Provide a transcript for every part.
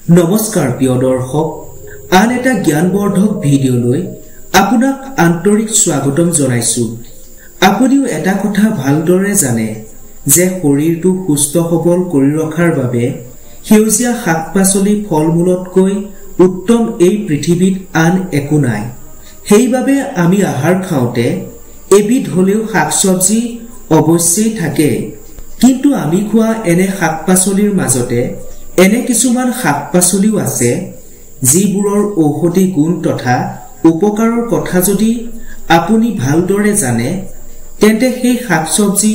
নমস্কাৰ প্ৰিয় দৰ্শক, আন এটা জ্ঞানবৰ্ধক ভিডিঅ'লৈ আপোনাক আন্তৰিক স্বাগতম জনাইছো। আপুনিও এটা কথা ভালদৰে জানে যে শৰীৰটো সুস্থ সবল কৰি ৰখাৰ বাবে সেউজীয়া শাক-পাচলি ফল-মূলতকৈ উত্তম এই পৃথিৱীত আন একো নাই। সেইবাবে আমি আহাৰ খাওঁতে এবিধ হলেও শাক-চবজি অৱশ্যেই থাকে। কিন্তু আমি খোৱা এনে শাক-পাচলিৰ মাজতে এনে কিছুমান শাক-পাচলিও আছে যিবোৰৰ ঔষধি গুণ তথা উপকাৰৰ কথা যদি আপুনি ভালদৰে জানে, তেন্তে সেই শাক-চবজি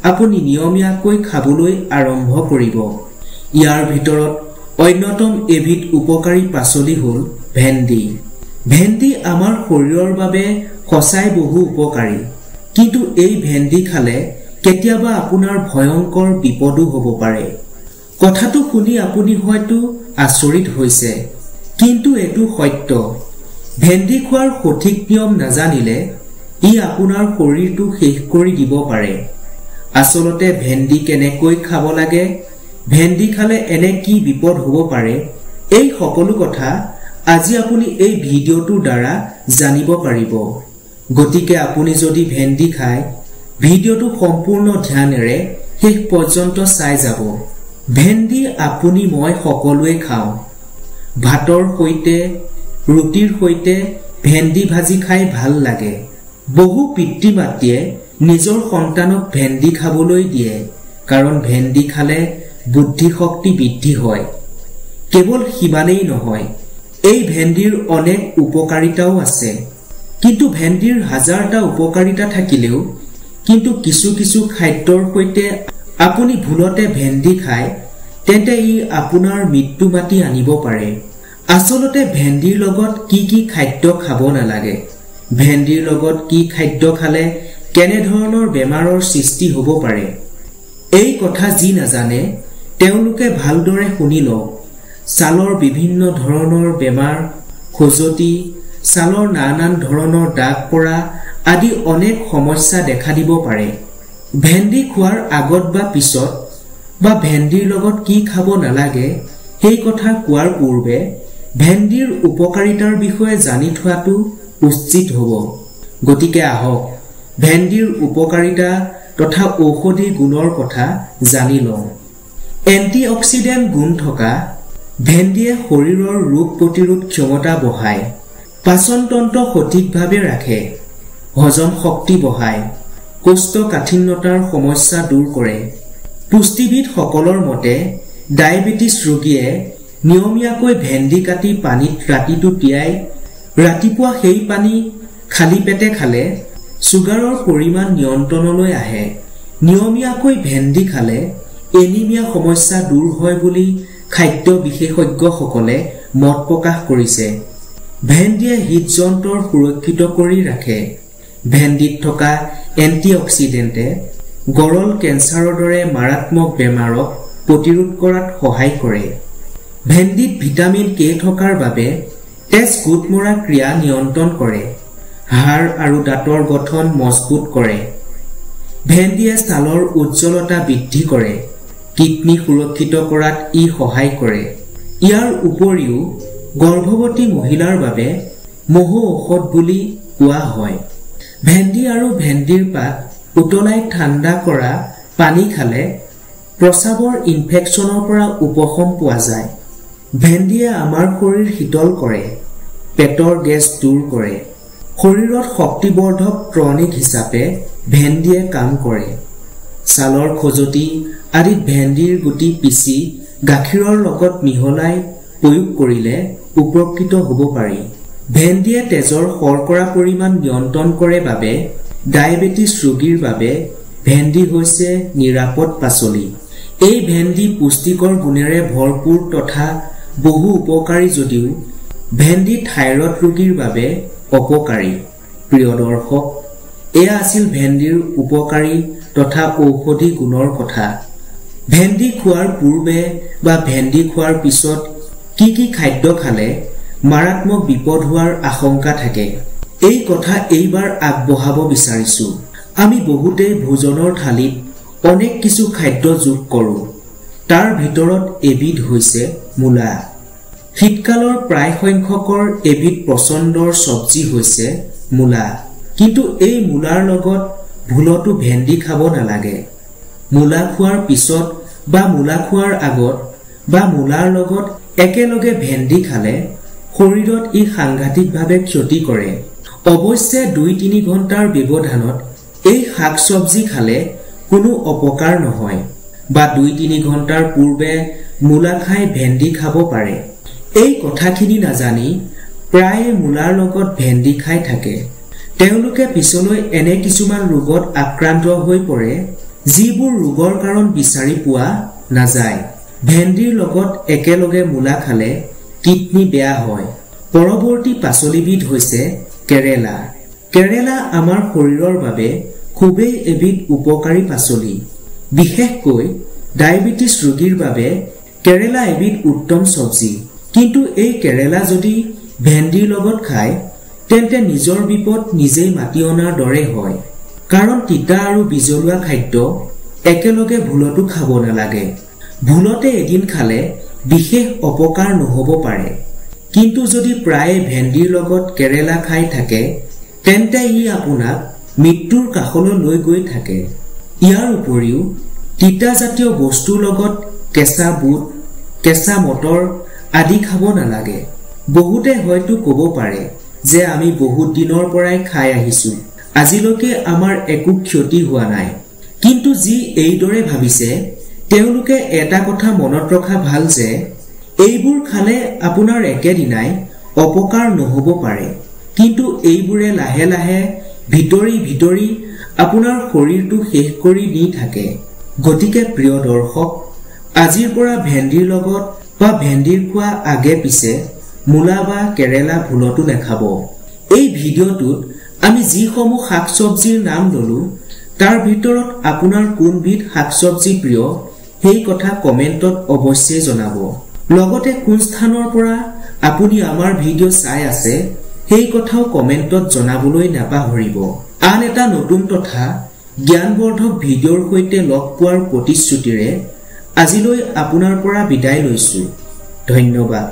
আপুনি নিয়মীয়াকৈ খাবলৈ আৰম্ভ কৰিব। ইয়াৰ ভিতৰত অন্যতম এবিধ উপকাৰী পাচলি হ'ল ভেন্দি। ভেন্দি আমাৰ শৰীৰৰ বাবে সঁচাই বহু উপকাৰী, কিন্তু এই ভেন্দি খালে কেতিয়াবা আপোনাৰ ভয়ংকৰ বিপদো হ'ব পাৰে। কথাটো শুনি আপুনি হয়তো আচৰিত হৈছে, কিন্তু এইটো সত্য। ভেন্দি খোৱাৰ সঠিক নিয়ম নাজানিলে ই আপোনাৰ শৰীৰটো শেষ কৰি দিব পাৰে। আচলতে ভেন্দি কেনেকৈ খাব লাগে, ভেন্দি খালে এনে কি বিপদ হ'ব পাৰে, এই সকলো কথা আজি আপুনি এই ভিডিঅ'টোৰ দ্বাৰা জানিব পাৰিব। গতিকে আপুনি যদি ভেন্দি খায়, ভিডিঅ'টো সম্পূৰ্ণ ধ্যানেৰে শেষ পৰ্যন্ত চাই যাব। ভেন্দি আপুনি মই সকলোৱে খাওঁ। ভাতৰ সৈতে, ৰুটিৰ সৈতে ভেন্দি ভাজি খাই ভাল লাগে। বহু পিতৃ-মাতৃয়ে নিজৰ সন্তানক ভেন্দি খাবলৈ দিয়ে, কাৰণ ভেন্দি খালে বুদ্ধিশক্তি বৃদ্ধি হয়। কেৱল সিমানেই নহয়, এই ভেন্দিৰ অনেক উপকাৰিতাও আছে। কিন্তু ভেন্দিৰ হাজাৰটা উপকাৰিতা থাকিলেও কিন্তু কিছু কিছু খাদ্যৰ সৈতে আপুনি ভুলতে ভেন্দি খায়, তেন্তে ই আপোনাৰ মৃত্যু মাতি আনিব পাৰে। আচলতে ভেন্দিৰ লগত কি কি খাদ্য খাব নালাগে, ভেন্দিৰ লগত কি খাদ্য খালে কেনেধৰণৰ বেমাৰৰ সৃষ্টি হ'ব পাৰে, এই কথা যি নাজানে তেওঁলোকে ভালদৰে শুনি লওক। ছালৰ বিভিন্ন ধৰণৰ বেমাৰ, খজুৱতি, ছালৰ নানান ধৰণৰ দাগ পৰা আদি অনেক সমস্যা দেখা দিব পাৰে। ভেন্দি খোৱাৰ আগত বা পিছত বা ভেন্দিৰ লগত কি খাব নালাগে সেই কথা কোৱাৰ পূৰ্বে ভেন্দিৰ উপকাৰিতাৰ বিষয়ে জানি থোৱাটো উচিত হ'ব। গতিকে আহক ভেন্দিৰ উপকাৰিতা তথা ঔষধি গুণৰ কথা জানি লওঁ। এন্টিঅক্সিডেণ্ট গুণ থকা ভেন্দিয়ে শৰীৰৰ ৰোগ প্ৰতিৰোধ ক্ষমতা বঢ়ায়, পাচনতন্ত্ৰ সঠিকভাৱে ৰাখে, হজম শক্তি বঢ়ায়, কোষ্ঠকাঠিন্যতাৰ সমস্যা দূৰ কৰে। পুষ্টিবিদসকলৰ মতে ডায়েবেটিছ ৰোগীয়ে নিয়মীয়াকৈ ভেন্দি কাটি পানীত ৰাতিটো তিয়াই ৰাতিপুৱা সেই পানী খালী পেটে খালে ছুগাৰৰ পৰিমাণ নিয়ন্ত্ৰণলৈ আহে। নিয়মীয়াকৈ ভেন্দি খালে এনিমিয়া সমস্যা দূৰ হয় বুলি খাদ্য বিশেষজ্ঞসকলে মত প্ৰকাশ কৰিছে। ভেন্দিয়ে হৃদযন্ত্ৰ সুৰক্ষিত কৰি ৰাখে। ভেন্দিত থকা এন্টিঅক্সিডেণ্টে গৰল কেঞ্চাৰৰ দৰে মাৰাত্মক বেমাৰক প্ৰতিৰোধ কৰাত সহায় কৰে। ভেন্দিত ভিটামিন কে থকাৰ বাবে তেজ গোট মৰা ক্ৰিয়া নিয়ন্ত্ৰণ কৰে, হাড় আৰু দাঁতৰ গঠন মজবুত কৰে। ভেন্দিয়ে ছালৰ উজ্জ্বলতা বৃদ্ধি কৰে, কিডনী সুৰক্ষিত কৰাত ই সহায় কৰে। ইয়াৰ উপৰিও গৰ্ভৱতী মহিলাৰ বাবে মহৌ ঔষধ বুলি কোৱা হয়। ভেন্দি আৰু ভেন্দিৰ পাত উতলাই ঠাণ্ডা কৰা পানী খালে প্ৰস্ৰাৱৰ ইনফেকশ্যনৰ পৰা উপশম পোৱা যায়। ভেন্দিয়ে আমাৰ শৰীৰ শীতল কৰে, পেটৰ গেছ দূৰ কৰে। শৰীৰত শক্তিবৰ্ধক টনিক হিচাপে ভেন্দিয়ে কাম কৰে। ছালৰ খজুৱতি আদিত ভেন্দিৰ গুটি পিচি গাখীৰৰ লগত মিহলাই প্ৰয়োগ কৰিলে উপকৃত হ'ব পাৰি। ভেন্দিয়ে তেজৰ শৰ্কৰা পৰিমাণ নিয়ন্ত্ৰণ কৰে বাবে ডায়েবেটিছ ৰোগীৰ বাবে ভেন্দি হৈছে নিৰাপদ পাচলি। এই ভেন্দি পুষ্টিকৰ গুণেৰে ভৰপূৰ তথা বহু উপকাৰী যদিও ভেন্দি থাইৰয়ড ৰোগীৰ বাবে অপকাৰী। প্ৰিয় দৰ্শক, এয়া আছিল ভেন্দিৰ উপকাৰী তথা ঔষধি গুণৰ কথা। ভেন্দি খোৱাৰ পূৰ্বে বা ভেন্দি খোৱাৰ পিছত কি কি খাদ্য খালে মাৰাত্মক বিপদ হোৱাৰ আশংকা থাকে, এই কথা এইবাৰ আগবঢ়াব বিচাৰিছো। আমি বহুতেই ভোজনৰ থালিত অনেক কিছু খাদ্য যোগ কৰোঁ। তাৰ ভিতৰত এবিধ হৈছে মূলা। শীতকালৰ প্ৰায় সংখ্যকৰ এবিধ পছন্দৰ চব্জি হৈছে মূলা। কিন্তু এই মূলাৰ লগত ভুলতো ভেন্দি খাব নালাগে। মূলা খোৱাৰ পিছত বা মূলা খোৱাৰ আগত বা মূলাৰ লগত একেলগে ভেন্দি খালে শৰীৰত ই সাংঘাতিকভাৱে ক্ষতি কৰে। অৱশ্যে 2-3 ঘণ্টাৰ ব্যৱধানত এই শাক চব্জি খালে কোনো অপকাৰ নহয়, বা 2-3 ঘণ্টাৰ পূৰ্বে মূলা খাই ভেন্দি খাব পাৰে। এই কথাখিনি নাজানি প্ৰায়ে মূলাৰ লগত ভেন্দি খাই থাকে। তেওঁলোকে পিছলৈ এনে কিছুমান ৰোগত আক্ৰান্ত হৈ পৰে যিবোৰ ৰোগৰ কাৰণ বিচাৰি পোৱা নাযায়। ভেন্দিৰ লগত একেলগে মূলা খালে কিডনী বেয়া হয়। পৰৱৰ্তী পাচলিবিধ হৈছে কেৰেলা। কেৰেলা আমাৰ শৰীৰৰ বাবে খুবেই এবিধ উপকাৰী পাচলি। বিশেষকৈ ডায়েবেটিছ ৰোগীৰ বাবে কেৰেলা এবিধ উত্তম চব্জি। কিন্তু এই কেৰেলা যদি ভেন্দিৰ লগত খায় তেন্তে নিজৰ বিপদ নিজেই মাতি অনাৰ দৰে হয়। কাৰণ তিতা আৰু বিজলুৱা খাদ্য একেলগে ভুলতো খাব নালাগে। ভুলতে এদিন খালে বিশেষ অপকাৰ নহব পাৰে, কিন্তু যদি প্ৰায়ে ভেন্দিৰ লগত কেৰেলা খাই থাকে তেন্তে ই আপোনাক মৃত্যুৰ কাষলৈ লৈ গৈ থাকে। ইয়াৰ উপৰিও তিতা জাতীয় বস্তুৰ লগত কেঁচা বুট, কেঁচা মটৰ আদি খাব নালাগে। বহুতে হয়তো ক'ব পাৰে যে আমি বহুত দিনৰ পৰাই খাই আহিছো, আজিলৈকে আমাৰ একো ক্ষতি হোৱা নাই। কিন্তু যি এইদৰে ভাবিছে তেওঁলোকে এটা কথা মনত ৰখা ভাল যে এইবোৰ খালে আপোনাৰ একেদিনাই অপকাৰ নহব পাৰে, কিন্তু এইবোৰে লাহে লাহে ভিতৰি ভিতৰি আপোনাৰ শৰীৰটো শেষ কৰি নি থাকে। গতিকে প্ৰিয় দৰ্শক, আজিৰ পৰা ভেন্দিৰ লগত বা ভেন্দিৰ খোৱা আগে পিছে মূলা বা কেৰেলা ভুলতো নাখাব। এই ভিডিঅ'টোত আমি যিসমূহ শাক চব্জিৰ নাম ললো তাৰ ভিতৰত আপোনাৰ কোনবিধ শাক চব্জি প্ৰিয় সেই কথা কমেণ্টত অৱশ্যেই জনাব। লগতে কোন স্থানৰ পৰা আপুনি আমাৰ ভিডিঅ' চাই আছে সেই কথাও কমেণ্টত জনাবলৈ নাপাহৰিব। আন এটা নতুন তথা জ্ঞানবৰ্ধক ভিডিঅ'ৰ সৈতে লগ পোৱাৰ প্ৰতিশ্ৰুতিৰে আজিলৈ আপোনাৰ পৰা বিদায় লৈছো। ধন্যবাদ।